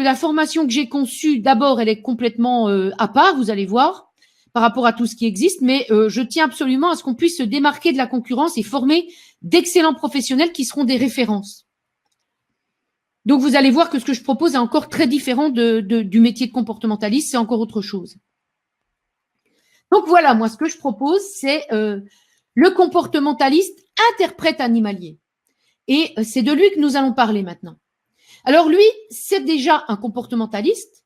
la formation que j'ai conçue, d'abord, elle est complètement à part, vous allez voir, par rapport à tout ce qui existe, mais je tiens absolument à ce qu'on puisse se démarquer de la concurrence et former d'excellents professionnels qui seront des références. Donc, vous allez voir que ce que je propose est encore très différent du métier de comportementaliste, c'est encore autre chose. Donc, voilà, moi, ce que je propose, c'est le comportementaliste interprète animalier. Et c'est de lui que nous allons parler maintenant. Alors, lui, c'est déjà un comportementaliste,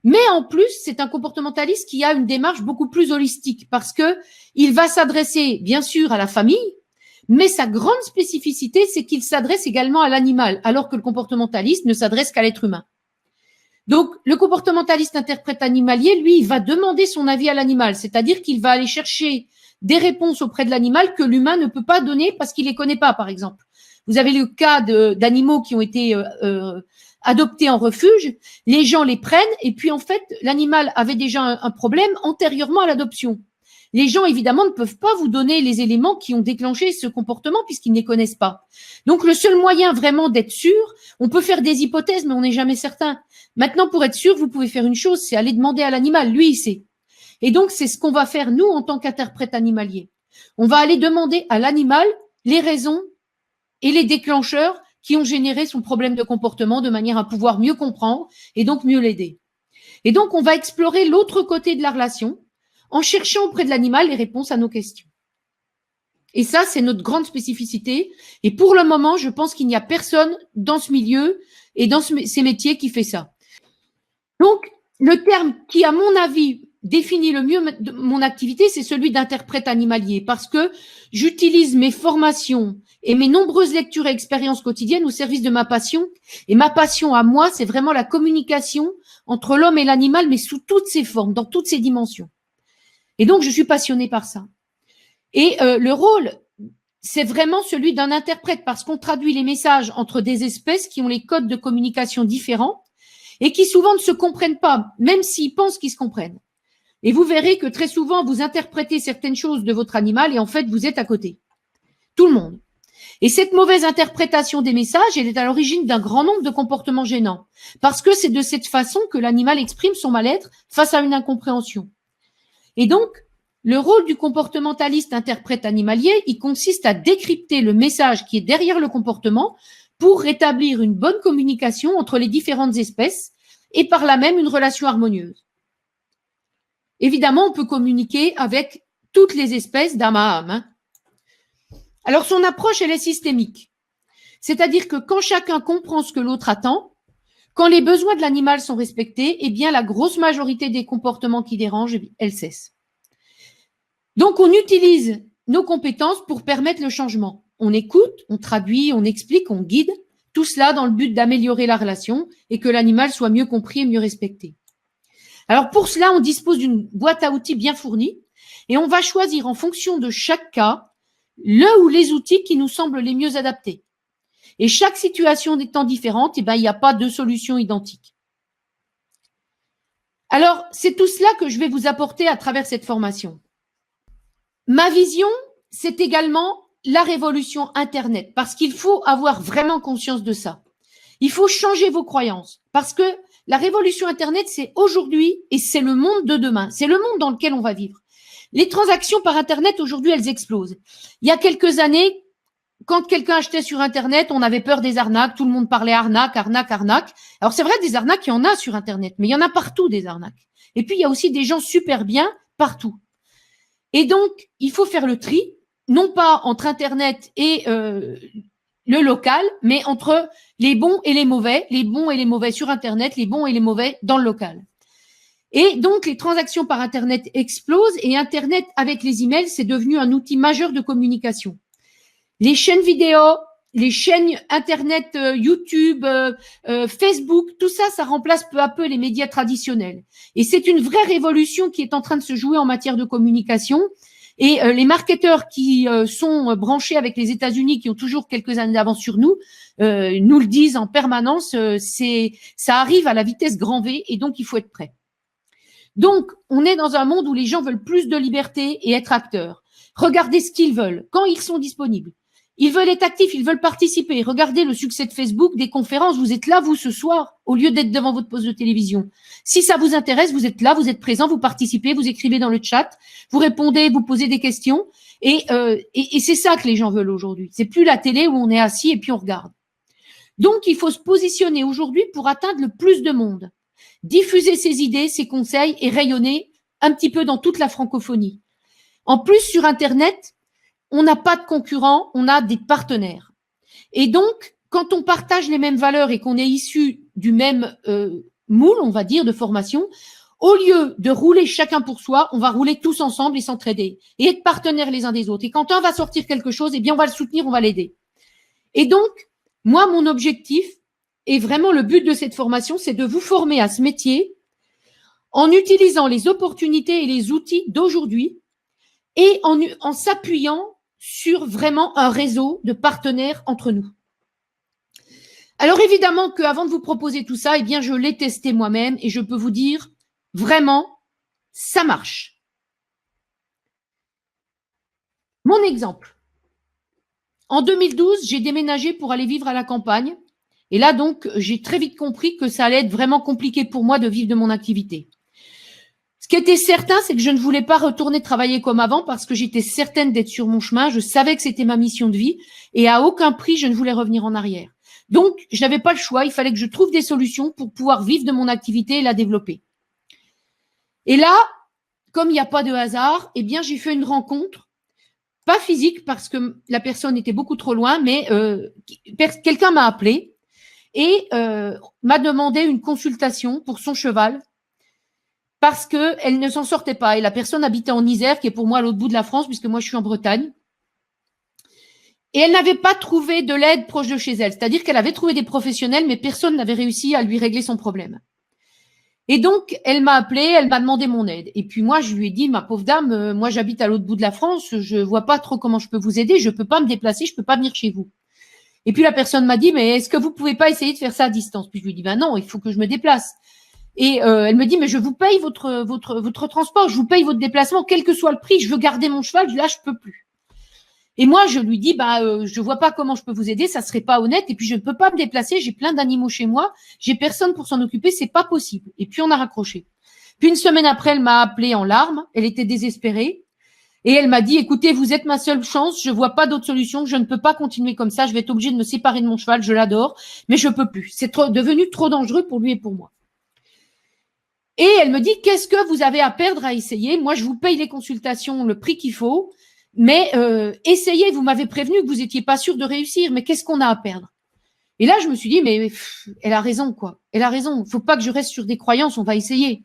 mais en plus, c'est un comportementaliste qui a une démarche beaucoup plus holistique parce que il va s'adresser, bien sûr, à la famille, mais sa grande spécificité, c'est qu'il s'adresse également à l'animal, alors que le comportementaliste ne s'adresse qu'à l'être humain. Donc, le comportementaliste interprète animalier, lui, il va demander son avis à l'animal, c'est-à-dire qu'il va aller chercher des réponses auprès de l'animal que l'humain ne peut pas donner parce qu'il les connaît pas, par exemple. Vous avez le cas d'animaux qui ont été adoptés en refuge, les gens les prennent et puis en fait, l'animal avait déjà un problème antérieurement à l'adoption. Les gens, évidemment, ne peuvent pas vous donner les éléments qui ont déclenché ce comportement puisqu'ils ne les connaissent pas. Donc, le seul moyen vraiment d'être sûr, on peut faire des hypothèses, mais on n'est jamais certain. Maintenant, pour être sûr, vous pouvez faire une chose, c'est aller demander à l'animal. Lui, il sait. Et donc, c'est ce qu'on va faire, nous, en tant qu'interprète animalier. On va aller demander à l'animal les raisons et les déclencheurs qui ont généré son problème de comportement de manière à pouvoir mieux comprendre et donc mieux l'aider. Et donc, on va explorer l'autre côté de la relation en cherchant auprès de l'animal les réponses à nos questions. Et ça, c'est notre grande spécificité. Et pour le moment, je pense qu'il n'y a personne dans ce milieu et dans ces métiers qui fait ça. Donc, le terme qui, à mon avis, définit le mieux mon activité, c'est celui d'interprète animalier parce que j'utilise mes formations et mes nombreuses lectures et expériences quotidiennes au service de ma passion. Et ma passion à moi, c'est vraiment la communication entre l'homme et l'animal, mais sous toutes ses formes, dans toutes ses dimensions. Et donc, je suis passionnée par ça. Et le rôle, c'est vraiment celui d'un interprète parce qu'on traduit les messages entre des espèces qui ont les codes de communication différents et qui souvent ne se comprennent pas, même s'ils pensent qu'ils se comprennent. Et vous verrez que très souvent, vous interprétez certaines choses de votre animal et en fait, vous êtes à côté. Tout le monde. Et cette mauvaise interprétation des messages, elle est à l'origine d'un grand nombre de comportements gênants. Parce que c'est de cette façon que l'animal exprime son mal-être face à une incompréhension. Et donc, le rôle du comportementaliste interprète animalier, il consiste à décrypter le message qui est derrière le comportement pour rétablir une bonne communication entre les différentes espèces et par là même une relation harmonieuse. Évidemment, on peut communiquer avec toutes les espèces d'âme à âme. Hein. Alors, son approche, elle est systémique. C'est-à-dire que quand chacun comprend ce que l'autre attend, quand les besoins de l'animal sont respectés, eh bien, la grosse majorité des comportements qui dérangent, elles cessent. Donc, on utilise nos compétences pour permettre le changement. On écoute, on traduit, on explique, on guide, tout cela dans le but d'améliorer la relation et que l'animal soit mieux compris et mieux respecté. Alors, pour cela, on dispose d'une boîte à outils bien fournie et on va choisir en fonction de chaque cas le ou les outils qui nous semblent les mieux adaptés. Et chaque situation étant différente, eh ben, il n'y a pas de solution identique. Alors, c'est tout cela que je vais vous apporter à travers cette formation. Ma vision, c'est également la révolution Internet, parce qu'il faut avoir vraiment conscience de ça. Il faut changer vos croyances, parce que la révolution Internet, c'est aujourd'hui et c'est le monde de demain. C'est le monde dans lequel on va vivre. Les transactions par Internet, aujourd'hui, elles explosent. Il y a quelques années, quand quelqu'un achetait sur Internet, on avait peur des arnaques, tout le monde parlait arnaque, arnaque, arnaque. Alors c'est vrai, des arnaques, il y en a sur Internet, mais il y en a partout des arnaques. Et puis, il y a aussi des gens super bien partout. Et donc, il faut faire le tri, non pas entre Internet et le local, mais entre les bons et les mauvais sur Internet, les bons et les mauvais dans le local. Et donc, les transactions par Internet explosent et Internet, avec les emails, c'est devenu un outil majeur de communication. Les chaînes vidéo, les chaînes Internet, YouTube, Facebook, tout ça, ça remplace peu à peu les médias traditionnels. Et c'est une vraie révolution qui est en train de se jouer en matière de communication. Et les marketeurs qui sont branchés avec les États-Unis, qui ont toujours quelques années d'avance sur nous, nous le disent en permanence, ça arrive à la vitesse grand V et donc il faut être prêt. Donc, on est dans un monde où les gens veulent plus de liberté et être acteurs. Regardez ce qu'ils veulent, quand ils sont disponibles. Ils veulent être actifs, ils veulent participer. Regardez le succès de Facebook, des conférences. Vous êtes là, vous, ce soir, au lieu d'être devant votre poste de télévision. Si ça vous intéresse, vous êtes là, vous êtes présent, vous participez, vous écrivez dans le chat, vous répondez, vous posez des questions. Et c'est ça que les gens veulent aujourd'hui. C'est plus la télé où on est assis et puis on regarde. Donc, il faut se positionner aujourd'hui pour atteindre le plus de monde. Diffuser ses idées, ses conseils et rayonner un petit peu dans toute la francophonie. En plus, sur Internet, on n'a pas de concurrents, on a des partenaires. Et donc, quand on partage les mêmes valeurs et qu'on est issu du même moule, on va dire, de formation, au lieu de rouler chacun pour soi, on va rouler tous ensemble et s'entraider et être partenaires les uns des autres. Et quand un va sortir quelque chose, eh bien, on va le soutenir, on va l'aider. Et donc, moi, mon objectif, et vraiment le but de cette formation, c'est de vous former à ce métier en utilisant les opportunités et les outils d'aujourd'hui et en s'appuyant sur vraiment un réseau de partenaires entre nous. Alors évidemment qu'avant de vous proposer tout ça, eh bien je l'ai testé moi-même et je peux vous dire vraiment, ça marche. Mon exemple. En 2012, j'ai déménagé pour aller vivre à la campagne. Et là, donc, j'ai très vite compris que ça allait être vraiment compliqué pour moi de vivre de mon activité. Ce qui était certain, c'est que je ne voulais pas retourner travailler comme avant parce que j'étais certaine d'être sur mon chemin. Je savais que c'était ma mission de vie et à aucun prix, je ne voulais revenir en arrière. Donc, je n'avais pas le choix. Il fallait que je trouve des solutions pour pouvoir vivre de mon activité et la développer. Et là, comme il n'y a pas de hasard, eh bien, j'ai fait une rencontre, pas physique parce que la personne était beaucoup trop loin, mais quelqu'un m'a appelé et m'a demandé une consultation pour son cheval parce qu'elle ne s'en sortait pas. Et la personne habitait en Isère, qui est pour moi à l'autre bout de la France, puisque moi je suis en Bretagne. Et elle n'avait pas trouvé de l'aide proche de chez elle. C'est-à-dire qu'elle avait trouvé des professionnels, mais personne n'avait réussi à lui régler son problème. Et donc, elle m'a appelé, elle m'a demandé mon aide. Et puis moi, je lui ai dit, ma pauvre dame, moi j'habite à l'autre bout de la France, je vois pas trop comment je peux vous aider, je peux pas me déplacer, je peux pas venir chez vous. Et puis la personne m'a dit, mais est-ce que vous pouvez pas essayer de faire ça à distance? Puis je lui ai dit, ben non, il faut que je me déplace. Et elle me dit, mais je vous paye votre transport, je vous paye votre déplacement, quel que soit le prix, je veux garder mon cheval, là je peux plus. Et moi, je lui dis, je vois pas comment je peux vous aider, ça serait pas honnête. Et puis, je ne peux pas me déplacer, j'ai plein d'animaux chez moi, j'ai personne pour s'en occuper, c'est pas possible. Et puis, on a raccroché. Puis, une semaine après, elle m'a appelé en larmes, elle était désespérée. Et elle m'a dit, écoutez, vous êtes ma seule chance, je vois pas d'autre solution, je ne peux pas continuer comme ça, je vais être obligée de me séparer de mon cheval, je l'adore, mais je peux plus. C'est devenu trop dangereux pour lui et pour moi. Et elle me dit, qu'est-ce que vous avez à perdre à essayer? Moi, je vous paye les consultations, le prix qu'il faut. Mais essayez, vous m'avez prévenu que vous n'étiez pas sûr de réussir, mais qu'est-ce qu'on a à perdre? Et là, je me suis dit, mais elle a raison, quoi. Elle a raison. Il faut pas que je reste sur des croyances, on va essayer.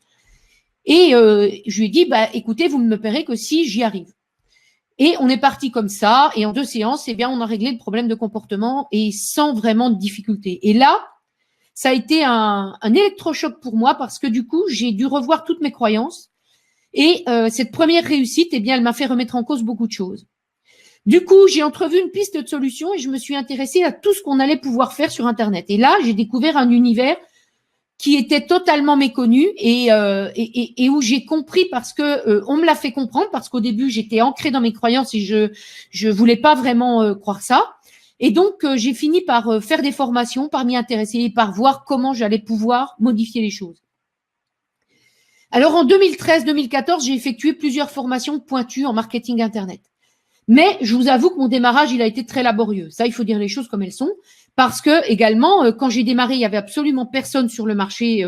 Et je lui ai dit, écoutez, vous ne me paierez que si j'y arrive. Et on est parti comme ça, et en 2 séances, eh bien, on a réglé le problème de comportement et sans vraiment de difficulté. Et là, ça a été un électrochoc pour moi parce que du coup, j'ai dû revoir toutes mes croyances. Et cette première réussite, eh bien, elle m'a fait remettre en cause beaucoup de choses. Du coup, j'ai entrevu une piste de solution et je me suis intéressée à tout ce qu'on allait pouvoir faire sur Internet. Et là, j'ai découvert un univers qui était totalement méconnu et où j'ai compris parce que on me l'a fait comprendre parce qu'au début, j'étais ancrée dans mes croyances et je voulais pas vraiment croire ça. Et donc, j'ai fini par faire des formations, par m'y intéresser et par voir comment j'allais pouvoir modifier les choses. Alors, en 2013-2014, j'ai effectué plusieurs formations pointues en marketing Internet. Mais je vous avoue que mon démarrage, il a été très laborieux. Ça, il faut dire les choses comme elles sont. Parce que, également, quand j'ai démarré, il y avait absolument personne sur le marché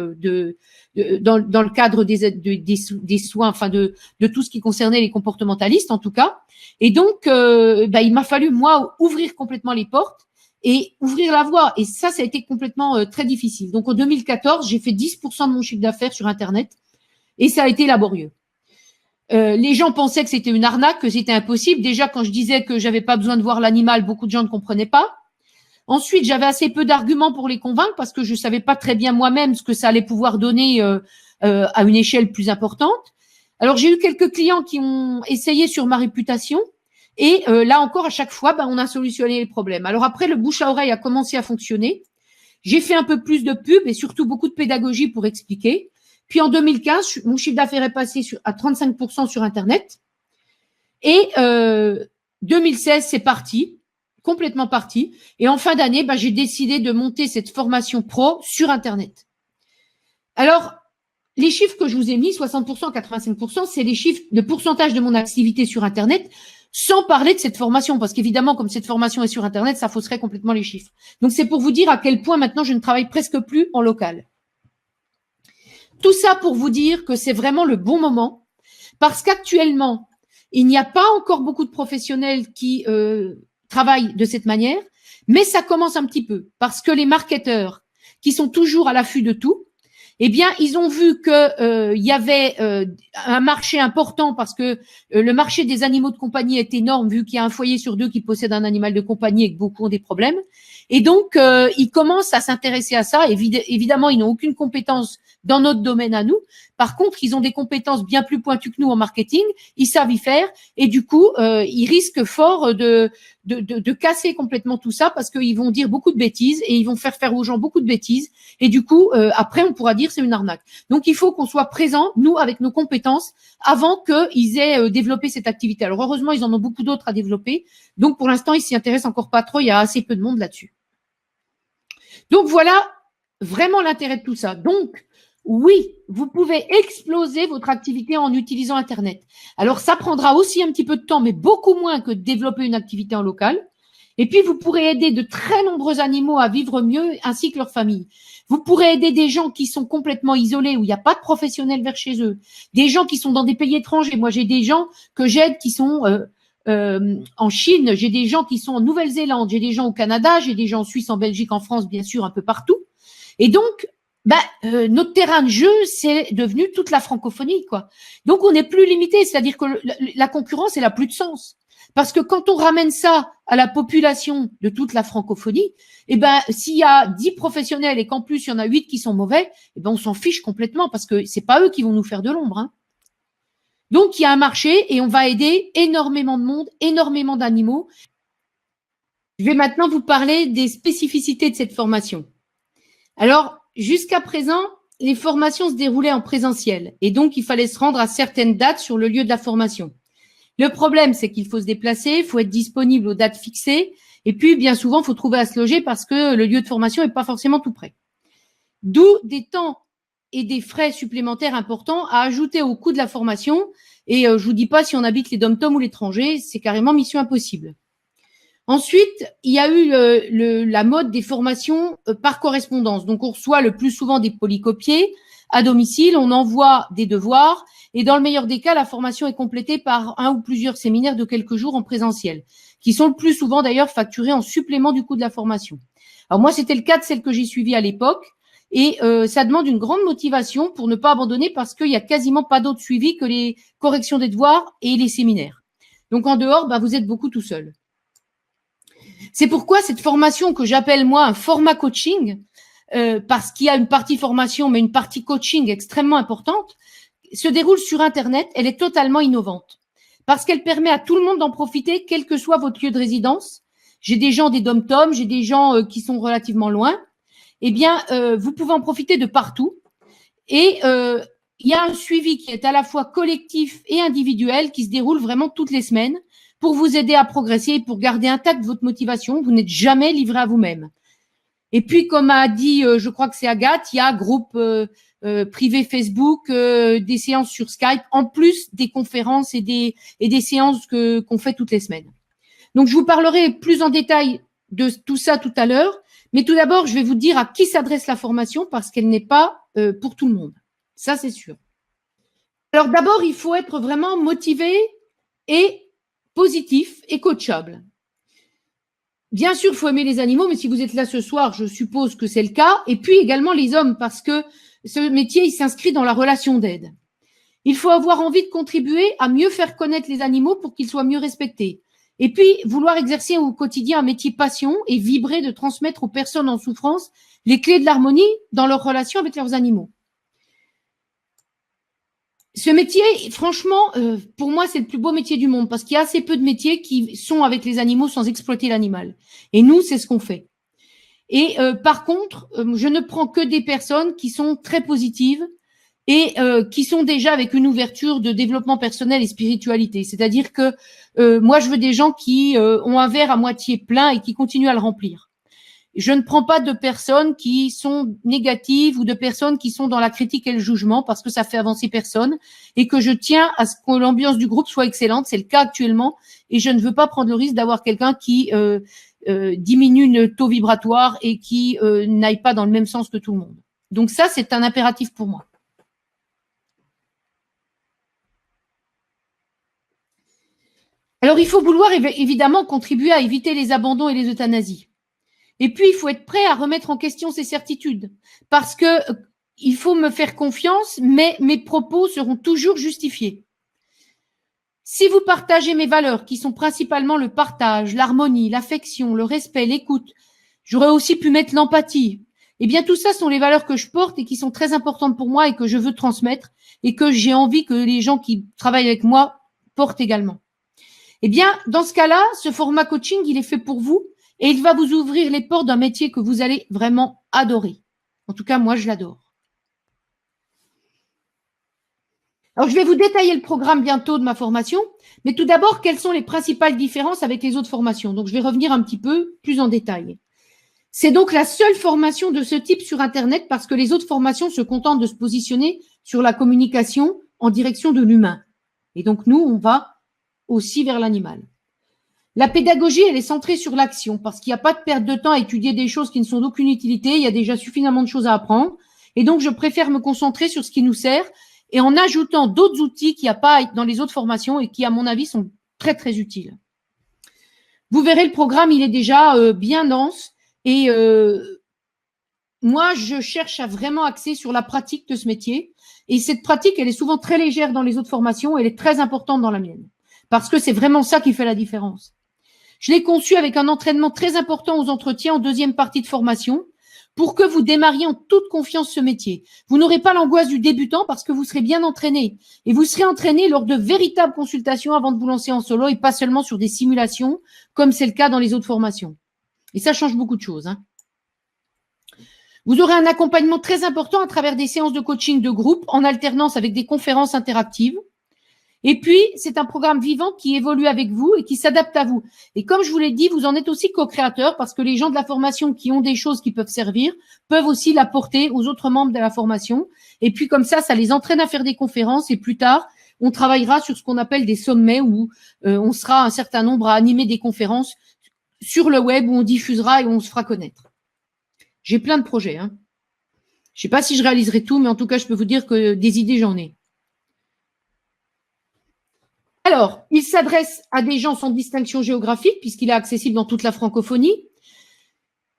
dans le cadre des soins, enfin de tout ce qui concernait les comportementalistes, en tout cas. Et donc, il m'a fallu, moi, ouvrir complètement les portes et ouvrir la voie. Et ça a été complètement très difficile. Donc, en 2014, j'ai fait 10% de mon chiffre d'affaires sur Internet. Et ça a été laborieux. Les gens pensaient que c'était une arnaque, que c'était impossible. Déjà, quand je disais que j'avais pas besoin de voir l'animal, beaucoup de gens ne comprenaient pas. Ensuite, j'avais assez peu d'arguments pour les convaincre parce que je savais pas très bien moi-même ce que ça allait pouvoir donner à une échelle plus importante. Alors, j'ai eu quelques clients qui ont essayé sur ma réputation. Et là encore, à chaque fois, on a solutionné les problèmes. Alors après, le bouche à oreille a commencé à fonctionner. J'ai fait un peu plus de pub et surtout beaucoup de pédagogie pour expliquer. Puis en 2015, mon chiffre d'affaires est passé à 35% sur Internet. Et 2016, c'est parti. complètement parti. Et en fin d'année, j'ai décidé de monter cette formation pro sur Internet. Alors, les chiffres que je vous ai mis, 60%, 85%, c'est les chiffres de pourcentage de mon activité sur Internet, sans parler de cette formation, parce qu'évidemment, comme cette formation est sur Internet, ça fausserait complètement les chiffres. Donc, c'est pour vous dire à quel point maintenant je ne travaille presque plus en local. Tout ça pour vous dire que c'est vraiment le bon moment, parce qu'actuellement, il n'y a pas encore beaucoup de professionnels qui travaillent de cette manière, mais ça commence un petit peu, parce que les marketeurs qui sont toujours à l'affût de tout, eh bien, ils ont vu que y avait un marché important parce que le marché des animaux de compagnie est énorme vu qu'il y a un foyer sur 2 qui possède un animal de compagnie et que beaucoup ont des problèmes. Et donc, ils commencent à s'intéresser à ça. Évidemment, ils n'ont aucune compétence dans notre domaine à nous. Par contre, ils ont des compétences bien plus pointues que nous en marketing. Ils savent y faire et du coup, ils risquent fort de casser complètement tout ça parce qu'ils vont dire beaucoup de bêtises et ils vont faire aux gens beaucoup de bêtises. Et du coup, après, on pourra dire c'est une arnaque. Donc, il faut qu'on soit présent, nous, avec nos compétences, avant qu'ils aient développé cette activité. Alors, heureusement, ils en ont beaucoup d'autres à développer. Donc, pour l'instant, ils s'y intéressent encore pas trop. Il y a assez peu de monde là-dessus. Donc, voilà vraiment l'intérêt de tout ça. Donc, oui, vous pouvez exploser votre activité en utilisant Internet. Alors, ça prendra aussi un petit peu de temps, mais beaucoup moins que de développer une activité en local. Et puis, vous pourrez aider de très nombreux animaux à vivre mieux, ainsi que leur famille. Vous pourrez aider des gens qui sont complètement isolés, où il n'y a pas de professionnels vers chez eux. Des gens qui sont dans des pays étrangers. Moi, j'ai des gens que j'aide qui sont en Chine. J'ai des gens qui sont en Nouvelle-Zélande. J'ai des gens au Canada. J'ai des gens en Suisse, en Belgique, en France, bien sûr, un peu partout. Et donc, notre terrain de jeu, c'est devenu toute la francophonie, quoi. Donc, on n'est plus limité. C'est-à-dire que la concurrence, elle a plus de sens. Parce que quand on ramène ça à la population de toute la francophonie, s'il y a 10 professionnels et qu'en plus il y en a 8 qui sont mauvais, on s'en fiche complètement parce que c'est pas eux qui vont nous faire de l'ombre, hein. Donc il y a un marché et on va aider énormément de monde, énormément d'animaux. Je vais maintenant vous parler des spécificités de cette formation. Alors, jusqu'à présent, les formations se déroulaient en présentiel et donc il fallait se rendre à certaines dates sur le lieu de la formation. Le problème, c'est qu'il faut se déplacer, il faut être disponible aux dates fixées, et puis bien souvent, il faut trouver à se loger parce que le lieu de formation n'est pas forcément tout près. D'où des temps et des frais supplémentaires importants à ajouter au coût de la formation. Et je vous dis pas si on habite les dom-toms ou l'étranger, c'est carrément mission impossible. Ensuite, il y a eu la mode des formations par correspondance. Donc, on reçoit le plus souvent des polycopiés à domicile, on envoie des devoirs et dans le meilleur des cas, la formation est complétée par un ou plusieurs séminaires de quelques jours en présentiel, qui sont le plus souvent d'ailleurs facturés en supplément du coût de la formation. Alors moi, c'était le cas de celle que j'ai suivie à l'époque et ça demande une grande motivation pour ne pas abandonner parce qu'il y a quasiment pas d'autre suivi que les corrections des devoirs et les séminaires. Donc en dehors, vous êtes beaucoup tout seul. C'est pourquoi cette formation que j'appelle moi un format coaching, parce qu'il y a une partie formation, mais une partie coaching extrêmement importante, se déroule sur Internet. Elle est totalement innovante parce qu'elle permet à tout le monde d'en profiter, quel que soit votre lieu de résidence. J'ai des gens des dom-toms, j'ai des gens qui sont relativement loin. Vous pouvez en profiter de partout. Et il y a un suivi qui est à la fois collectif et individuel qui se déroule vraiment toutes les semaines pour vous aider à progresser et pour garder intacte votre motivation. Vous n'êtes jamais livré à vous-même. Et puis, comme a dit, je crois que c'est Agathe, il y a groupe privé Facebook, des séances sur Skype, en plus des conférences et des séances qu'on fait toutes les semaines. Donc, je vous parlerai plus en détail de tout ça tout à l'heure. Mais tout d'abord, je vais vous dire à qui s'adresse la formation parce qu'elle n'est pas pour tout le monde. Ça, c'est sûr. Alors, d'abord, il faut être vraiment motivé et positif et coachable. Bien sûr, il faut aimer les animaux, mais si vous êtes là ce soir, je suppose que c'est le cas. Et puis également les hommes, parce que ce métier, il s'inscrit dans la relation d'aide. Il faut avoir envie de contribuer à mieux faire connaître les animaux pour qu'ils soient mieux respectés. Et puis, vouloir exercer au quotidien un métier passion et vibrer de transmettre aux personnes en souffrance les clés de l'harmonie dans leur relation avec leurs animaux. Ce métier, franchement, pour moi, c'est le plus beau métier du monde parce qu'il y a assez peu de métiers qui sont avec les animaux sans exploiter l'animal. Et nous, c'est ce qu'on fait. Et par contre, je ne prends que des personnes qui sont très positives et qui sont déjà avec une ouverture de développement personnel et spiritualité. C'est-à-dire que moi, je veux des gens qui ont un verre à moitié plein et qui continuent à le remplir. Je ne prends pas de personnes qui sont négatives ou de personnes qui sont dans la critique et le jugement parce que ça fait avancer personne et que je tiens à ce que l'ambiance du groupe soit excellente. C'est le cas actuellement et je ne veux pas prendre le risque d'avoir quelqu'un qui diminue le taux vibratoire et qui n'aille pas dans le même sens que tout le monde. Donc ça, c'est un impératif pour moi. Alors, il faut vouloir évidemment contribuer à éviter les abandons et les euthanasies. Et puis, il faut être prêt à remettre en question ses certitudes parce que il faut me faire confiance, mais mes propos seront toujours justifiés. Si vous partagez mes valeurs, qui sont principalement le partage, l'harmonie, l'affection, le respect, l'écoute, j'aurais aussi pu mettre l'empathie. Eh bien, tout ça sont les valeurs que je porte et qui sont très importantes pour moi et que je veux transmettre et que j'ai envie que les gens qui travaillent avec moi portent également. Eh bien, dans ce cas-là, ce format coaching, il est fait pour vous et il va vous ouvrir les portes d'un métier que vous allez vraiment adorer. En tout cas, moi, je l'adore. Alors, je vais vous détailler le programme bientôt de ma formation, mais tout d'abord, quelles sont les principales différences avec les autres formations? Donc, je vais revenir un petit peu plus en détail. C'est donc la seule formation de ce type sur Internet parce que les autres formations se contentent de se positionner sur la communication en direction de l'humain. Et donc, nous, on va aussi vers l'animal. La pédagogie, elle est centrée sur l'action parce qu'il n'y a pas de perte de temps à étudier des choses qui ne sont d'aucune utilité. Il y a déjà suffisamment de choses à apprendre. Et donc, je préfère me concentrer sur ce qui nous sert et en ajoutant d'autres outils qu'il n'y a pas dans les autres formations et qui, à mon avis, sont très, très utiles. Vous verrez, le programme, il est déjà bien dense et moi, je cherche à vraiment axer sur la pratique de ce métier. Et cette pratique, elle est souvent très légère dans les autres formations. Elle est très importante dans la mienne parce que c'est vraiment ça qui fait la différence. Je l'ai conçu avec un entraînement très important aux entretiens en deuxième partie de formation pour que vous démarriez en toute confiance ce métier. Vous n'aurez pas l'angoisse du débutant parce que vous serez bien entraîné. Et vous serez entraîné lors de véritables consultations avant de vous lancer en solo et pas seulement sur des simulations comme c'est le cas dans les autres formations. Et ça change beaucoup de choses, hein. Vous aurez un accompagnement très important à travers des séances de coaching de groupe en alternance avec des conférences interactives. Et puis, c'est un programme vivant qui évolue avec vous et qui s'adapte à vous. Et comme je vous l'ai dit, vous en êtes aussi co-créateur parce que les gens de la formation qui ont des choses qui peuvent servir peuvent aussi l'apporter aux autres membres de la formation. Et puis, comme ça les entraîne à faire des conférences et plus tard, on travaillera sur ce qu'on appelle des sommets où on sera un certain nombre à animer des conférences sur le web où on diffusera et où on se fera connaître. J'ai plein de projets, hein. Je sais pas si je réaliserai tout, mais en tout cas, je peux vous dire que des idées, j'en ai. Alors, il s'adresse à des gens sans distinction géographique puisqu'il est accessible dans toute la francophonie.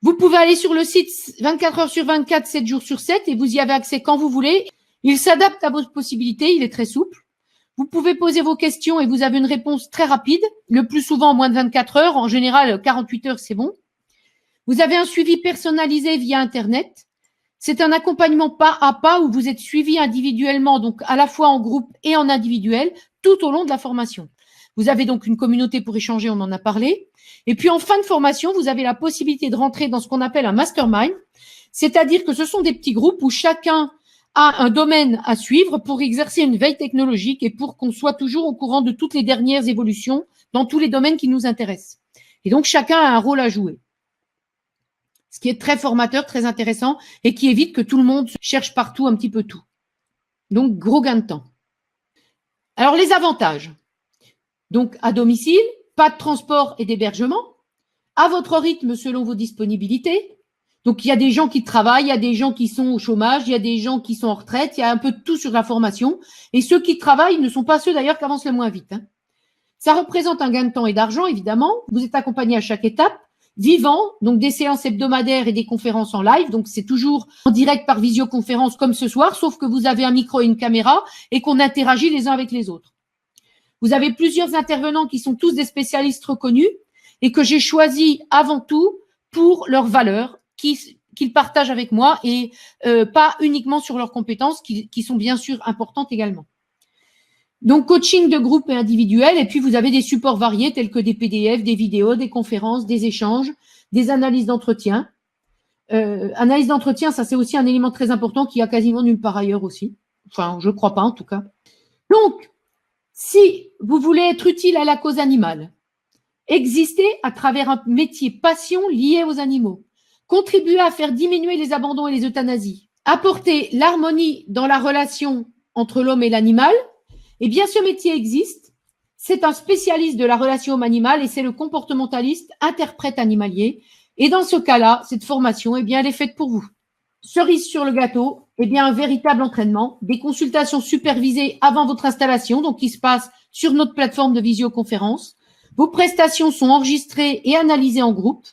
Vous pouvez aller sur le site 24 heures sur 24, 7 jours sur 7 et vous y avez accès quand vous voulez. Il s'adapte à vos possibilités, il est très souple. Vous pouvez poser vos questions et vous avez une réponse très rapide, le plus souvent en moins de 24 heures, en général 48 heures, c'est bon. Vous avez un suivi personnalisé via Internet. C'est un accompagnement pas à pas où vous êtes suivi individuellement, donc à la fois en groupe et en individuel, tout au long de la formation. Vous avez donc une communauté pour échanger, on en a parlé. Et puis en fin de formation, vous avez la possibilité de rentrer dans ce qu'on appelle un mastermind, c'est-à-dire que ce sont des petits groupes où chacun a un domaine à suivre pour exercer une veille technologique et pour qu'on soit toujours au courant de toutes les dernières évolutions dans tous les domaines qui nous intéressent. Et donc chacun a un rôle à jouer. Ce qui est très formateur, très intéressant et qui évite que tout le monde cherche partout un petit peu tout. Donc, gros gain de temps. Alors, les avantages. Donc, à domicile, pas de transport et d'hébergement, à votre rythme selon vos disponibilités. Donc, il y a des gens qui travaillent, il y a des gens qui sont au chômage, il y a des gens qui sont en retraite, il y a un peu de tout sur la formation. Et ceux qui travaillent ne sont pas ceux d'ailleurs qui avancent le moins vite, hein. Ça représente un gain de temps et d'argent, évidemment. Vous êtes accompagné à chaque étape. Vivant, donc des séances hebdomadaires et des conférences en live. Donc, c'est toujours en direct par visioconférence comme ce soir, sauf que vous avez un micro et une caméra et qu'on interagit les uns avec les autres. Vous avez plusieurs intervenants qui sont tous des spécialistes reconnus et que j'ai choisis avant tout pour leurs valeurs qu'ils partagent avec moi et pas uniquement sur leurs compétences qui sont bien sûr importantes également. Donc, coaching de groupe et individuel. Et puis, vous avez des supports variés tels que des PDF, des vidéos, des conférences, des échanges, des analyses d'entretien. Analyse d'entretien, ça, c'est aussi un élément très important qui a quasiment nulle part ailleurs aussi. Enfin, je ne crois pas en tout cas. Donc, si vous voulez être utile à la cause animale, exister à travers un métier passion lié aux animaux, contribuer à faire diminuer les abandons et les euthanasies, apporter l'harmonie dans la relation entre l'homme et l'animal, eh bien, ce métier existe. C'est un spécialiste de la relation homme-animal et c'est le comportementaliste interprète animalier. Et dans ce cas-là, cette formation, eh bien, elle est faite pour vous. Cerise sur le gâteau, eh bien, un véritable entraînement, des consultations supervisées avant votre installation, donc qui se passent sur notre plateforme de visioconférence. Vos prestations sont enregistrées et analysées en groupe.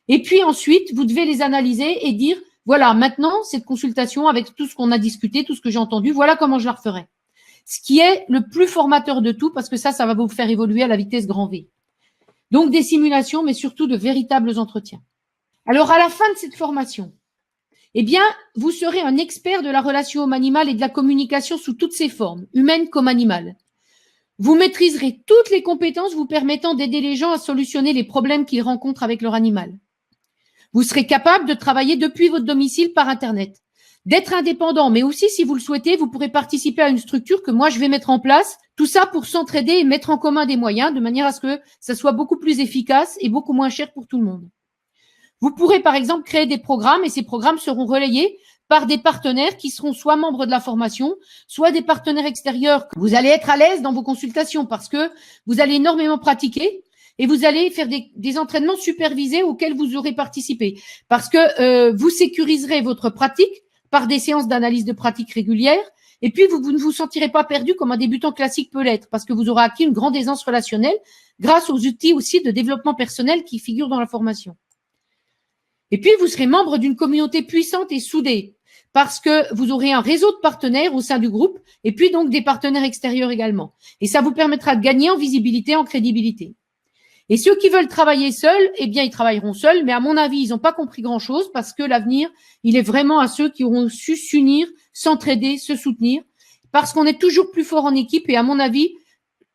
Et puis ensuite, vous devez les analyser et dire, voilà, maintenant, cette consultation avec tout ce qu'on a discuté, tout ce que j'ai entendu, voilà comment je la referai. Ce qui est le plus formateur de tout, parce que ça va vous faire évoluer à la vitesse grand V. Donc, des simulations, mais surtout de véritables entretiens. Alors, à la fin de cette formation, eh bien, vous serez un expert de la relation homme-animal et de la communication sous toutes ses formes, humaines comme animales. Vous maîtriserez toutes les compétences vous permettant d'aider les gens à solutionner les problèmes qu'ils rencontrent avec leur animal. Vous serez capable de travailler depuis votre domicile par Internet, d'être indépendant, mais aussi, si vous le souhaitez, vous pourrez participer à une structure que moi, je vais mettre en place, tout ça pour s'entraider et mettre en commun des moyens, de manière à ce que ça soit beaucoup plus efficace et beaucoup moins cher pour tout le monde. Vous pourrez, par exemple, créer des programmes et ces programmes seront relayés par des partenaires qui seront soit membres de la formation, soit des partenaires extérieurs. Vous allez être à l'aise dans vos consultations parce que vous allez énormément pratiquer et vous allez faire des entraînements supervisés auxquels vous aurez participé parce que vous sécuriserez votre pratique par des séances d'analyse de pratique régulières et puis vous ne vous sentirez pas perdu comme un débutant classique peut l'être parce que vous aurez acquis une grande aisance relationnelle grâce aux outils aussi de développement personnel qui figurent dans la formation. Et puis, vous serez membre d'une communauté puissante et soudée parce que vous aurez un réseau de partenaires au sein du groupe et puis donc des partenaires extérieurs également. Et ça vous permettra de gagner en visibilité, en crédibilité. Et ceux qui veulent travailler seuls, eh bien, ils travailleront seuls, mais à mon avis, ils n'ont pas compris grand-chose parce que l'avenir, il est vraiment à ceux qui auront su s'unir, s'entraider, se soutenir parce qu'on est toujours plus fort en équipe et à mon avis,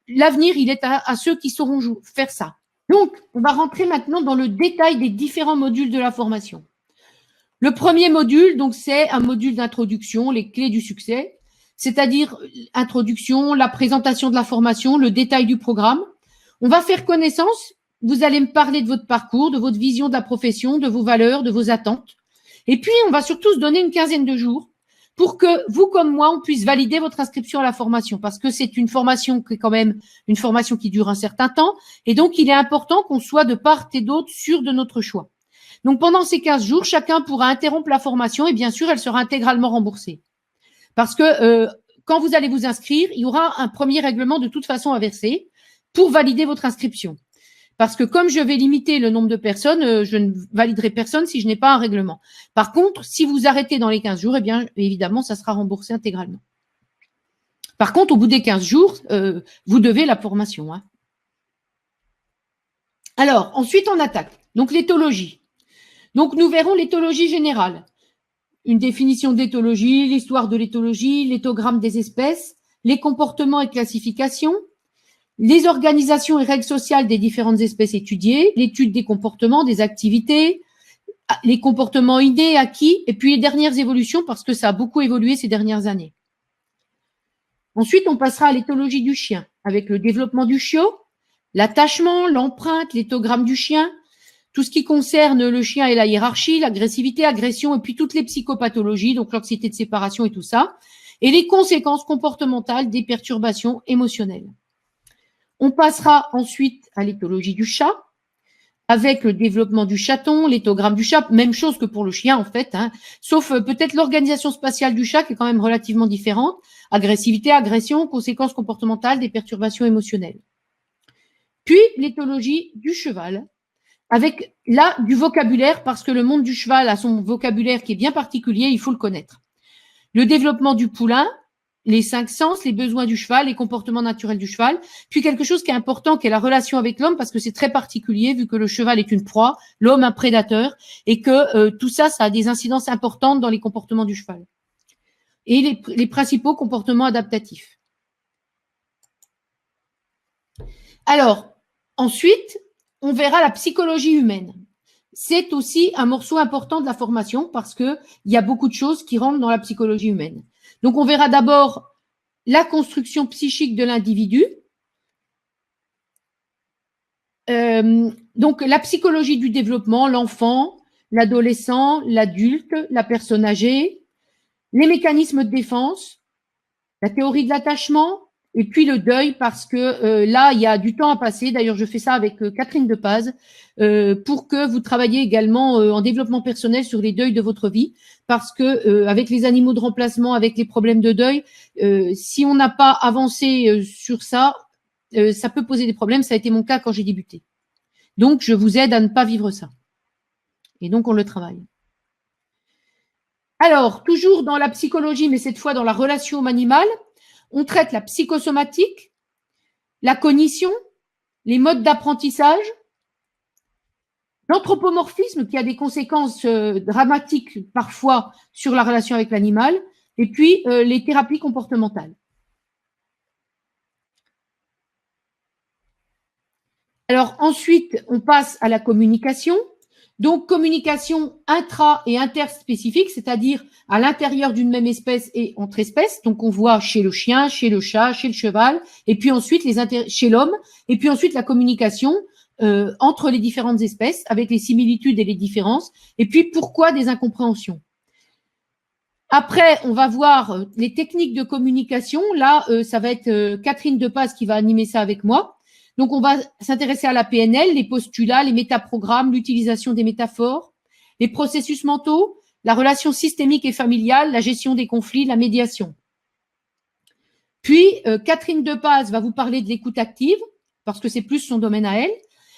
l'avenir, il est à ceux qui sauront faire ça. Donc, on va rentrer maintenant dans le détail des différents modules de la formation. Le premier module, donc, c'est un module d'introduction, les clés du succès, c'est-à-dire introduction, la présentation de la formation, le détail du programme. On va faire connaissance. Vous allez me parler de votre parcours, de votre vision de la profession, de vos valeurs, de vos attentes. Et puis, on va surtout se donner une quinzaine de jours pour que vous, comme moi, on puisse valider votre inscription à la formation parce que c'est une formation qui est quand même une formation qui dure un certain temps et donc il est important qu'on soit de part et d'autre sûr de notre choix. Donc pendant ces 15 jours, chacun pourra interrompre la formation et bien sûr, elle sera intégralement remboursée parce que quand vous allez vous inscrire, il y aura un premier règlement de toute façon à verser pour valider votre inscription. Parce que comme je vais limiter le nombre de personnes, je ne validerai personne si je n'ai pas un règlement. Par contre, si vous arrêtez dans les 15 jours, eh bien, évidemment, ça sera remboursé intégralement. Par contre, au bout des 15 jours, vous devez la formation. Hein. Alors, ensuite, on attaque. Donc, l'éthologie. Donc, nous verrons l'éthologie générale. Une définition d'éthologie, l'histoire de l'éthologie, l'éthogramme des espèces, les comportements et classifications, les organisations et règles sociales des différentes espèces étudiées, l'étude des comportements, des activités, les comportements innés, acquis, et puis les dernières évolutions parce que ça a beaucoup évolué ces dernières années. Ensuite, on passera à l'éthologie du chien avec le développement du chiot, l'attachement, l'empreinte, l'éthogramme du chien, tout ce qui concerne le chien et la hiérarchie, l'agressivité, agression et puis toutes les psychopathologies, donc l'anxiété de séparation et tout ça, et les conséquences comportementales des perturbations émotionnelles. On passera ensuite à l'éthologie du chat, avec le développement du chaton, l'éthogramme du chat, même chose que pour le chien en fait, hein, sauf peut-être l'organisation spatiale du chat qui est quand même relativement différente, agressivité, agression, conséquences comportementales des perturbations émotionnelles. Puis l'éthologie du cheval, avec là du vocabulaire, parce que le monde du cheval a son vocabulaire qui est bien particulier, il faut le connaître. Le développement du poulain, les 5 sens, les besoins du cheval, les comportements naturels du cheval, puis quelque chose qui est important, qui est la relation avec l'homme, parce que c'est très particulier, vu que le cheval est une proie, l'homme un prédateur, et que tout ça, ça a des incidences importantes dans les comportements du cheval. Et les principaux comportements adaptatifs. Alors, ensuite, on verra la psychologie humaine. C'est aussi un morceau important de la formation, parce qu'il y a beaucoup de choses qui rentrent dans la psychologie humaine. Donc, on verra d'abord la construction psychique de l'individu. Donc, la psychologie du développement, l'enfant, l'adolescent, l'adulte, la personne âgée, les mécanismes de défense, la théorie de l'attachement, et puis le deuil, parce que là, il y a du temps à passer. D'ailleurs, je fais ça avec Catherine Depaz, pour que vous travailliez également en développement personnel sur les deuils de votre vie, parce que avec les animaux de remplacement, avec les problèmes de deuil, si on n'a pas avancé sur ça, ça peut poser des problèmes. Ça a été mon cas quand j'ai débuté. Donc, je vous aide à ne pas vivre ça. Et donc, on le travaille. Alors, toujours dans la psychologie, mais cette fois dans la relation homme-animal, on traite la psychosomatique, la cognition, les modes d'apprentissage, l'anthropomorphisme qui a des conséquences dramatiques parfois sur la relation avec l'animal, et puis les thérapies comportementales. Alors ensuite, on passe à la communication. Donc, communication intra- et interspécifique, c'est-à-dire à l'intérieur d'une même espèce et entre espèces. Donc, on voit chez le chien, chez le chat, chez le cheval, et puis ensuite chez l'homme, et puis ensuite la communication entre les différentes espèces, avec les similitudes et les différences, et puis pourquoi des incompréhensions. Après, on va voir les techniques de communication. Là, ça va être Catherine Depaz qui va animer ça avec moi. Donc, on va s'intéresser à la PNL, les postulats, les métaprogrammes, l'utilisation des métaphores, les processus mentaux, la relation systémique et familiale, la gestion des conflits, la médiation. Puis, Catherine Depaz va vous parler de l'écoute active, parce que c'est plus son domaine à elle.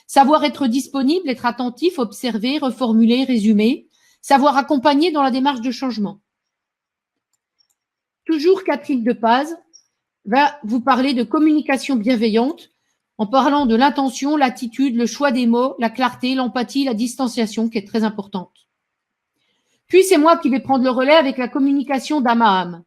Savoir être disponible, être attentif, observer, reformuler, résumer. Savoir accompagner dans la démarche de changement. Toujours Catherine Depaz va vous parler de communication bienveillante, en parlant de l'intention, l'attitude, le choix des mots, la clarté, l'empathie, la distanciation, qui est très importante. Puis, c'est moi qui vais prendre le relais avec la communication d'âme à âme.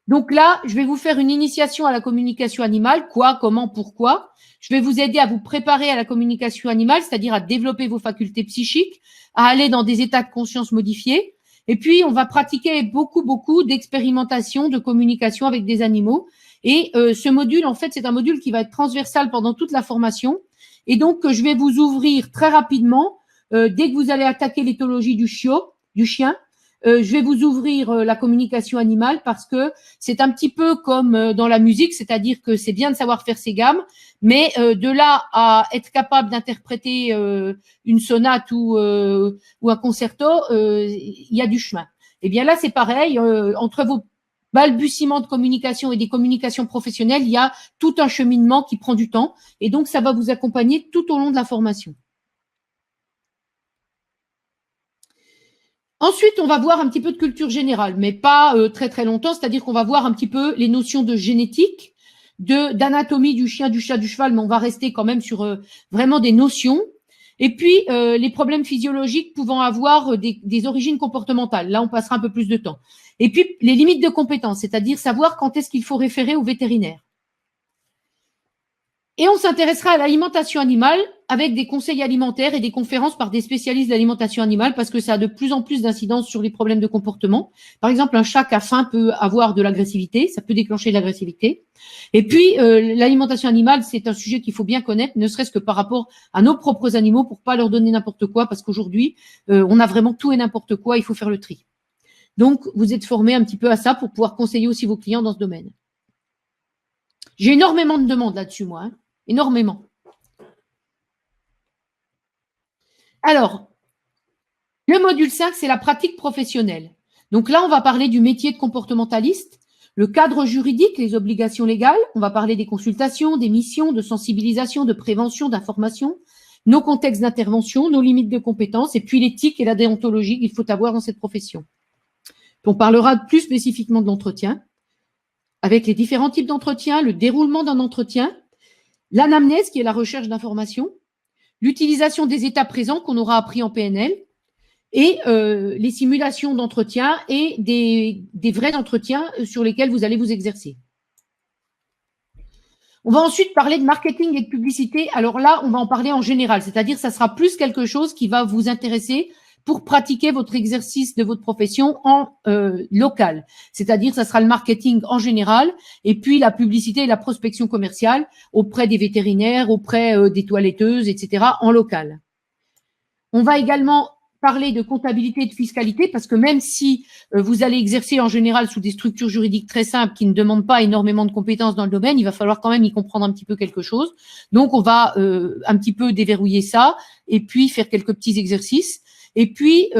Donc là, je vais vous faire une initiation à la communication animale, quoi, comment, pourquoi. Je vais vous aider à vous préparer à la communication animale, c'est-à-dire à développer vos facultés psychiques, à aller dans des états de conscience modifiés. Et puis, on va pratiquer beaucoup d'expérimentation, de communication avec des animaux. Et ce module, en fait, c'est un module qui va être transversal pendant toute la formation. Et donc, je vais vous ouvrir très rapidement, dès que vous allez attaquer l'éthologie du chien, je vais vous ouvrir la communication animale parce que c'est un petit peu comme dans la musique, c'est-à-dire que c'est bien de savoir faire ses gammes, mais de là à être capable d'interpréter une sonate ou un concerto, il y a du chemin. Et bien là, c'est pareil, entre vos balbutiements de communication et des communications professionnelles, il y a tout un cheminement qui prend du temps et donc ça va vous accompagner tout au long de la formation. Ensuite, on va voir un petit peu de culture générale, mais pas très longtemps, c'est-à-dire qu'on va voir un petit peu les notions de génétique, d'anatomie du chien, du chat, du cheval, mais on va rester quand même sur vraiment des notions. Et puis, les problèmes physiologiques pouvant avoir des origines comportementales. Là, on passera un peu plus de temps. Et puis, les limites de compétences, c'est-à-dire savoir quand est-ce qu'il faut référer au vétérinaire. Et on s'intéressera à l'alimentation animale avec des conseils alimentaires et des conférences par des spécialistes d'alimentation animale parce que ça a de plus en plus d'incidence sur les problèmes de comportement. Par exemple, un chat qui a faim peut avoir de l'agressivité, ça peut déclencher de l'agressivité. Et puis, l'alimentation animale, c'est un sujet qu'il faut bien connaître, ne serait-ce que par rapport à nos propres animaux pour pas leur donner n'importe quoi parce qu'aujourd'hui, on a vraiment tout et n'importe quoi, il faut faire le tri. Donc, vous êtes formés un petit peu à ça pour pouvoir conseiller aussi vos clients dans ce domaine. J'ai énormément de demandes là-dessus, moi. Énormément. Alors, le module 5, c'est la pratique professionnelle. Donc là, on va parler du métier de comportementaliste, le cadre juridique, les obligations légales. On va parler des consultations, des missions, de sensibilisation, de prévention, d'information, nos contextes d'intervention, nos limites de compétences, et puis l'éthique et la déontologie qu'il faut avoir dans cette profession. On parlera plus spécifiquement de l'entretien, avec les différents types d'entretien, le déroulement d'un entretien, l'anamnèse, qui est la recherche d'informations, l'utilisation des états présents qu'on aura appris en PNL, et les simulations d'entretien et des vrais entretiens sur lesquels vous allez vous exercer. On va ensuite parler de marketing et de publicité. Alors là, on va en parler en général, c'est-à-dire que ça sera plus quelque chose qui va vous intéresser pour pratiquer votre exercice de votre profession en local. C'est-à-dire, ça sera le marketing en général et puis la publicité et la prospection commerciale auprès des vétérinaires, auprès des toiletteuses, etc. en local. On va également parler de comptabilité et de fiscalité parce que même si vous allez exercer en général sous des structures juridiques très simples qui ne demandent pas énormément de compétences dans le domaine, il va falloir quand même y comprendre un petit peu quelque chose. Donc, on va un petit peu déverrouiller ça et puis faire quelques petits exercices. Et puis,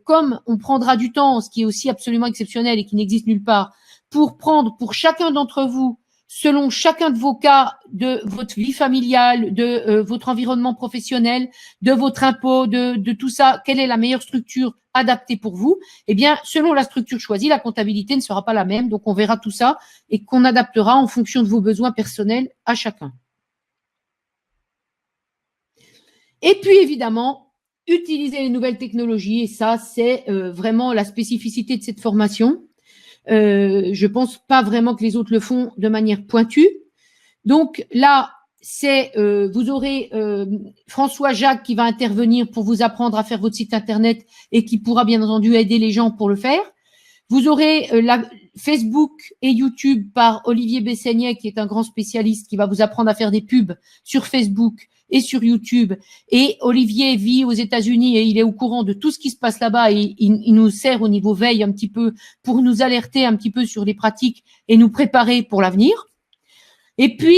comme on prendra du temps, ce qui est aussi absolument exceptionnel et qui n'existe nulle part, pour prendre pour chacun d'entre vous, selon chacun de vos cas, de votre vie familiale, de votre environnement professionnel, de votre impôt, de tout ça, quelle est la meilleure structure adaptée pour vous? Eh bien, selon la structure choisie, la comptabilité ne sera pas la même. Donc, on verra tout ça et qu'on adaptera en fonction de vos besoins personnels à chacun. Et puis, évidemment, utiliser les nouvelles technologies. Et ça, c'est vraiment la spécificité de cette formation. Je pense pas vraiment que les autres le font de manière pointue. Donc là, c'est vous aurez François Jacques qui va intervenir pour vous apprendre à faire votre site internet et qui pourra bien entendu aider les gens pour le faire. Vous aurez Facebook et YouTube par Olivier Besseignet qui est un grand spécialiste qui va vous apprendre à faire des pubs sur Facebook et sur YouTube. Et Olivier vit aux États-Unis et il est au courant de tout ce qui se passe là-bas et il nous sert au niveau veille un petit peu pour nous alerter un petit peu sur les pratiques et nous préparer pour l'avenir. Et puis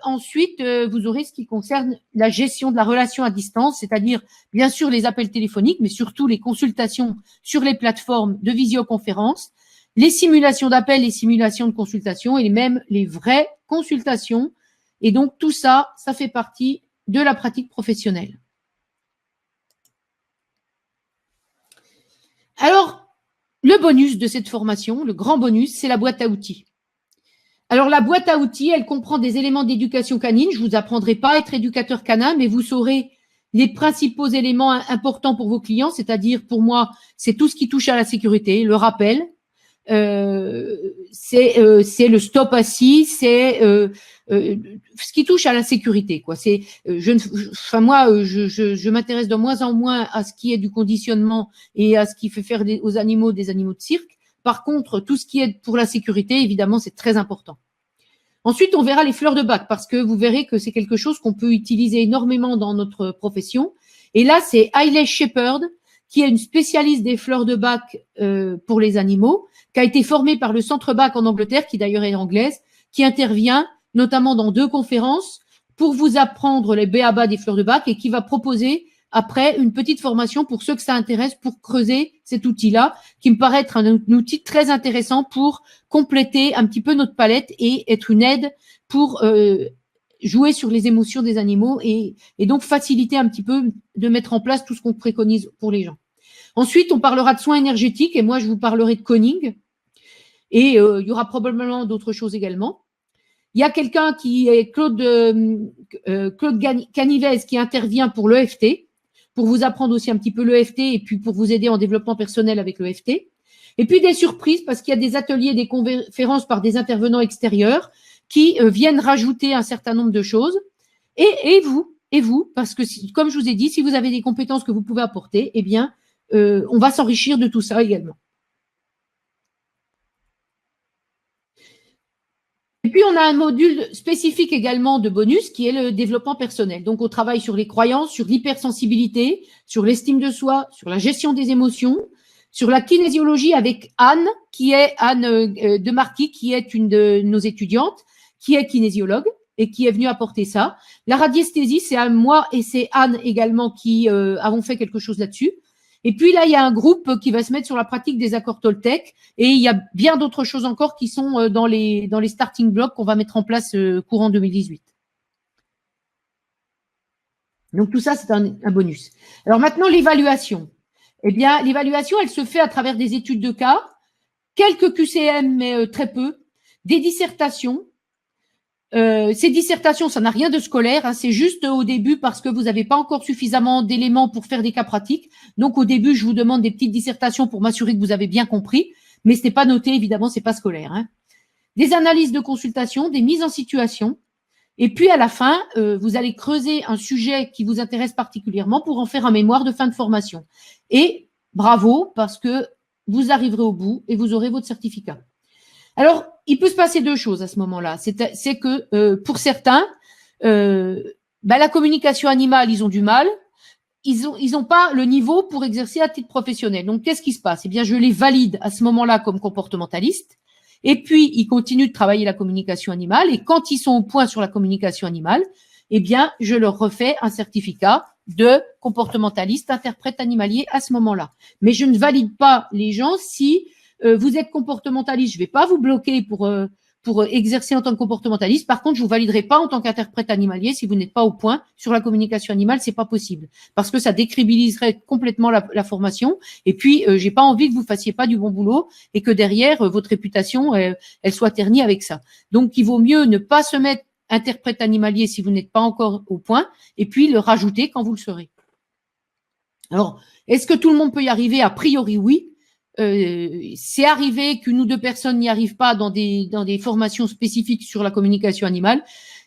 ensuite, vous aurez ce qui concerne la gestion de la relation à distance, c'est-à-dire bien sûr les appels téléphoniques, mais surtout les consultations sur les plateformes de visioconférence, les simulations d'appels, les simulations de consultation et même les vraies consultations. Et donc tout ça, ça fait partie de la pratique professionnelle. Alors, le bonus de cette formation, le grand bonus, c'est la boîte à outils. Alors, la boîte à outils, elle comprend des éléments d'éducation canine. Je vous apprendrai pas à être éducateur canin, mais vous saurez les principaux éléments importants pour vos clients, c'est-à-dire pour moi, c'est tout ce qui touche à la sécurité, le rappel, c'est le stop assis, c'est ce qui touche à la sécurité, quoi. C'est je m'intéresse de moins en moins à ce qui est du conditionnement et à ce qui fait faire aux animaux des animaux de cirque. Par contre, tout ce qui est pour la sécurité, évidemment, c'est très important. Ensuite, on verra les fleurs de bac parce que vous verrez que c'est quelque chose qu'on peut utiliser énormément dans notre profession. Et là, c'est Hailey Shepherd, qui est une spécialiste des fleurs de bac pour les animaux, qui a été formée par le Centre Bac en Angleterre, qui d'ailleurs est anglaise, qui intervient notamment dans 2 conférences pour vous apprendre les b.a.-ba des fleurs de bac et qui va proposer après une petite formation pour ceux que ça intéresse pour creuser cet outil-là, qui me paraît être un outil très intéressant pour compléter un petit peu notre palette et être une aide pour jouer sur les émotions des animaux et donc faciliter un petit peu de mettre en place tout ce qu'on préconise pour les gens. Ensuite, on parlera de soins énergétiques et moi, je vous parlerai de Koning et il y aura probablement d'autres choses également. Il y a quelqu'un qui est Claude Canivez qui intervient pour l'EFT, pour vous apprendre aussi un petit peu l'EFT et puis pour vous aider en développement personnel avec l'EFT. Et puis des surprises parce qu'il y a des ateliers, des conférences par des intervenants extérieurs qui viennent rajouter un certain nombre de choses. Et vous, parce que comme je vous ai dit, si vous avez des compétences que vous pouvez apporter, eh bien, on va s'enrichir de tout ça également. Et puis, on a un module spécifique également de bonus qui est le développement personnel. Donc, on travaille sur les croyances, sur l'hypersensibilité, sur l'estime de soi, sur la gestion des émotions, sur la kinésiologie avec Anne, qui est Anne de Marquis, qui est une de nos étudiantes, qui est kinésiologue et qui est venue apporter ça. La radiesthésie, c'est moi et c'est Anne également qui avons fait quelque chose là-dessus. Et puis là, il y a un groupe qui va se mettre sur la pratique des accords Toltec et il y a bien d'autres choses encore qui sont dans les starting blocks qu'on va mettre en place courant 2018. Donc tout ça, c'est un bonus. Alors maintenant, l'évaluation. Eh bien, l'évaluation, elle se fait à travers des études de cas, quelques QCM, mais très peu, des dissertations. Ces dissertations, ça n'a rien de scolaire, hein, c'est juste au début parce que vous n'avez pas encore suffisamment d'éléments pour faire des cas pratiques. Donc au début, je vous demande des petites dissertations pour m'assurer que vous avez bien compris, mais ce n'est pas noté, évidemment, c'est pas scolaire. Hein. Des analyses de consultation, des mises en situation, Et puis, à la fin, vous allez creuser un sujet qui vous intéresse particulièrement pour en faire un mémoire de fin de formation. Et bravo, parce que vous arriverez au bout et vous aurez votre certificat. Alors, il peut se passer deux choses à ce moment-là. C'est que pour certains, la communication animale, ils ont du mal. Ils ont pas le niveau pour exercer à titre professionnel. Donc, qu'est-ce qui se passe? Eh bien, je les valide à ce moment-là comme comportementaliste. Et puis, ils continuent de travailler la communication animale. Et quand ils sont au point sur la communication animale, eh bien, je leur refais un certificat de comportementaliste, interprète animalier à ce moment-là. Mais je ne valide pas les gens si vous êtes comportementaliste. Je ne vais pas vous bloquer pour exercer en tant que comportementaliste. Par contre, je vous validerai pas en tant qu'interprète animalier si vous n'êtes pas au point sur la communication animale. C'est pas possible parce que ça décrédibiliserait complètement la formation. Et puis, j'ai pas envie que vous fassiez pas du bon boulot et que derrière votre réputation elle soit ternie avec ça. Donc, il vaut mieux ne pas se mettre interprète animalier si vous n'êtes pas encore au point et puis le rajouter quand vous le serez. Alors, est-ce que tout le monde peut y arriver? A priori, oui. C'est arrivé qu'une ou deux personnes n'y arrivent pas dans des formations spécifiques sur la communication animale.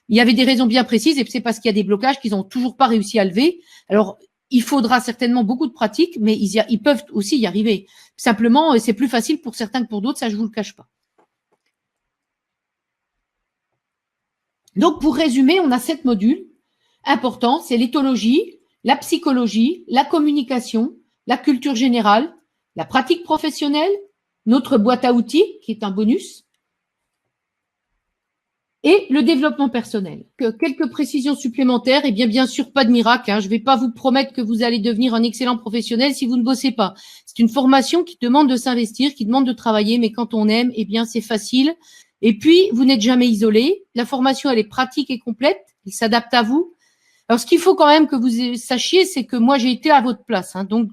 Il y avait des raisons bien précises et c'est parce qu'il y a des blocages qu'ils n'ont toujours pas réussi à lever. Alors, il faudra certainement beaucoup de pratique, mais ils peuvent aussi y arriver. Simplement, c'est plus facile pour certains que pour d'autres, ça je vous le cache pas. Donc, pour résumer, on a 7 modules importants. C'est l'éthologie, la psychologie, la communication, la culture générale, la pratique professionnelle, notre boîte à outils, qui est un bonus, et le développement personnel. Quelques précisions supplémentaires, et bien sûr, pas de miracle. Je ne vais pas vous promettre que vous allez devenir un excellent professionnel si vous ne bossez pas. C'est une formation qui demande de s'investir, qui demande de travailler, mais quand on aime, c'est facile. Et puis, vous n'êtes jamais isolé. La formation, elle est pratique et complète. Elle s'adapte à vous. Alors, ce qu'il faut quand même que vous sachiez, c'est que moi, j'ai été à votre place. Donc,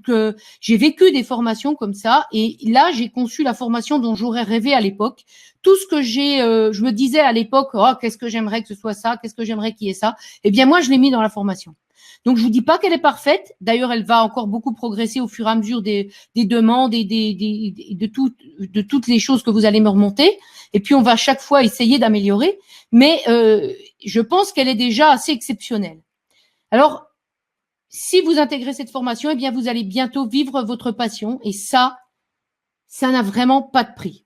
j'ai vécu des formations comme ça. Et là, j'ai conçu la formation dont j'aurais rêvé à l'époque. Tout ce que je me disais à l'époque, qu'est-ce que j'aimerais que ce soit ça, qu'est-ce que j'aimerais qu'il y ait ça. Moi, je l'ai mis dans la formation. Donc, je vous dis pas qu'elle est parfaite. D'ailleurs, elle va encore beaucoup progresser au fur et à mesure des demandes et de toutes les choses que vous allez me remonter. Et puis, on va chaque fois essayer d'améliorer. Mais je pense qu'elle est déjà assez exceptionnelle. Alors, si vous intégrez cette formation, vous allez bientôt vivre votre passion et ça n'a vraiment pas de prix.